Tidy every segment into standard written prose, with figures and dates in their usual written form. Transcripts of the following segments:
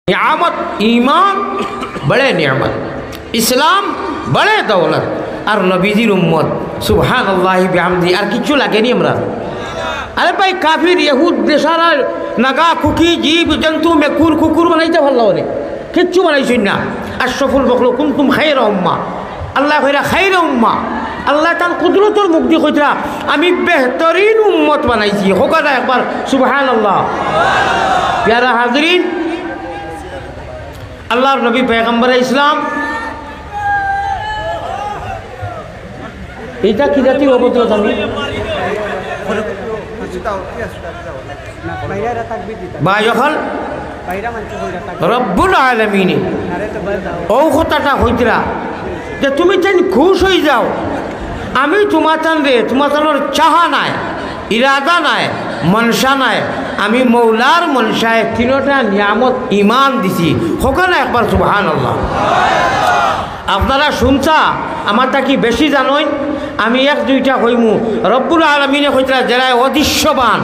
नियामत ईमान बड़े नियामत, इस्लाम बड़े दौलत और नबीजिर उम्मत सुबहान अल्लाह बिहामदी और किच्छु लागे नहीं हमरा। अरे भाई काफिर यहूद देशारा नागा खुकी जीव जंतु मेकुर कुकुर बनाइते ভাল লাগে কিচ্ছু বানাইছেন না। আশরাফুল মখলুক কুনতুম খায়রা উম্মা, আল্লাহ কইরা খায়রা উম্মা, আল্লাহ তার কুদরতের মুখ দিয়ে কইরা আমি বেহতরিন উম্মত বানাইছি। হোকাটা একবার সুবহানাল্লাহ। প্যারা হাজরিন, আল্লাহর নবী পয়গম্বর ইসলাম এটা কি জাতির অবতরত আমি বায়খল রব্বুল আলামিন ও কথাটা হইতরা যে তুমি তাই খুশ হয়ে যাও, আমি তোমার চাহা নাই, ইরাদা নাই, মনসা নাই, আমি মৌলার মনসায় তিনটা নিয়ামত ইমান দিছি। হোকানা একবার সুবহানাল্লাহ। আপনারা শুনছা আমার তা কি বেশি জানেন, আমি এক দুইটা হইমু। রব্বুল আলামিনে কইতরা যারা অদৃশ্যবান,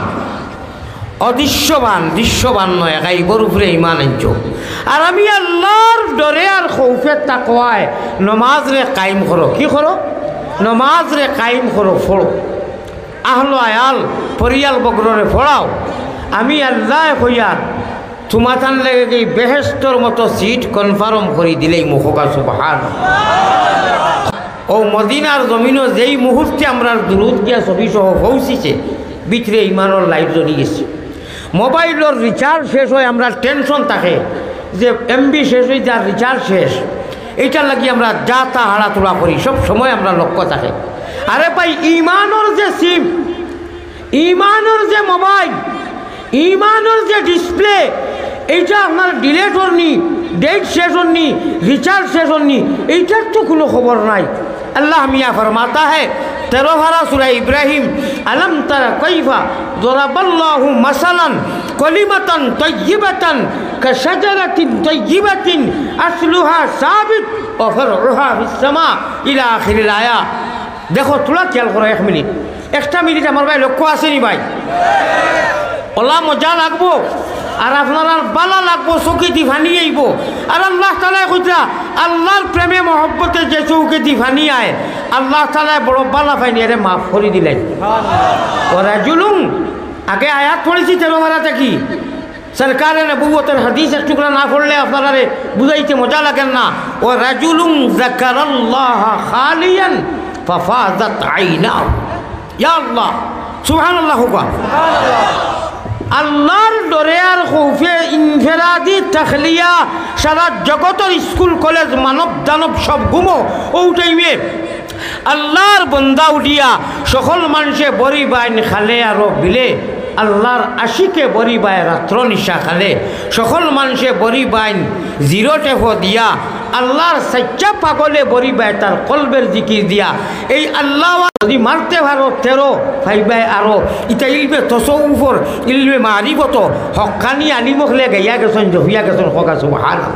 অদৃশ্যবান দৃশ্যবান নয়, গাইবর উপরে ইমান আনছো। আর আমি আল্লাহর ডরে আর খৌফে তাকওয়ায় নমাজ রে কায়েম করো। কি করো? নমাজ রে কায়েম করো, ফড়ো। আহলো আয়াল পরিয়াল বগরে ফড়াও। আমি আল্লাহ কইয়ার তোমাতান লেগে গিয়ে বেহেস্তর মতো সিট কনফার্ম করে দিলেই মুখকা সুবহান। ও মদিনার জমিনও যেই মুহূর্তে আমরা দুরুদ গিয়া ছবি সহ পৌঁছিছে ভিতরে ইমানের লাইট জ্বলি গেছে। মোবাইলের রিচার্জ শেষ হয়, আমরা টেনশন থাকে যে এমবি শেষ হয়ে যার রিচার্জ শেষ, এইটার লাগি আমরা যা তা হাড়াতোড়া করি, সব সময় আমরা লক্ষ্য থাকে। আরে ভাই ইমানের যে সিম, ইমানের যে মোবাইল, ইমানের যে ডিসপ্লে, এইটা আপনার ডিলেট হননি, ডেট শেষ হননি, রিচার্জ শেষ হননি, এইটার তো কোনো খবর নাই। আল্লাহ মিয়া ফরমাতা है 13 পারা সূরা ইব্রাহিম, আলম তারা কাইফা দরাবাল্লাহু মাসালান কালিমাতান তাইয়িবাতান কাশাজারাতিন তাইয়িবাতিন আসলুহা সাবিত ওয়া ফারউহা ফিস সামা ইলা আখিরিল আয়া। দেখো তোরা খেয়াল করো, 1 মিনিট, 1টা মিনিট আমার ভাই লক্ষ্য আসেনি ভাই? ওলা মজা লাগবো আর আপনার বালা লাগবো, চৌকিটি ফানি আইব। আর আল্লাহ তাআলা কইতা আল্লাহর প্রেমে মহব্বতে যে চৌকিটি ফানি আয় আল্লাহ তাআলা বড় বালা ফাইনি আরে মাফ করে দিলেন। ওরা জুলুম আগে আয়াত পড়েছি 13 পারাতে কি সরকারের নবুয়তের হাদিস এক টুকরা না পড়লে আপনারা বুঝাইতে মজা লাগেন না। ও রাজুলুম যাকারাল্লাহ খালিয়ান ফাফাযাত আইনাহু। ইয়া আল্লাহ সুবহানাল্লাহ। আল্লাহর ডরে আর খৌফে ইনফেরাদি তাখলিয়া সারা জগতের স্কুল কলেজ মানব দানব সব ঘুমো। ও টাইমে আল্লাহর বন্দা উঠিয়া সকল মানুষে বড়ি বাইন খালে আরো বিলে, আল্লাহর আশিকে বড়ি বাই রাত্র নিশা খালে, সকল মানুষে বড়ি বাইন 0 টেফো দিয়া আল্লাহর সচ্চা পাগলে বড়ি বাই তার কলবের জিকির দিয়া। এই আল্লাহ যদি মারতে পারো 13 ফাইবাই আরো ইটা ইলমে তসৌফর ইলমে মারিফত হকানি আলিমখলে গাইয়া গেছেন, জহিয়া গেছেন। হকা সুবহানাল্লাহ।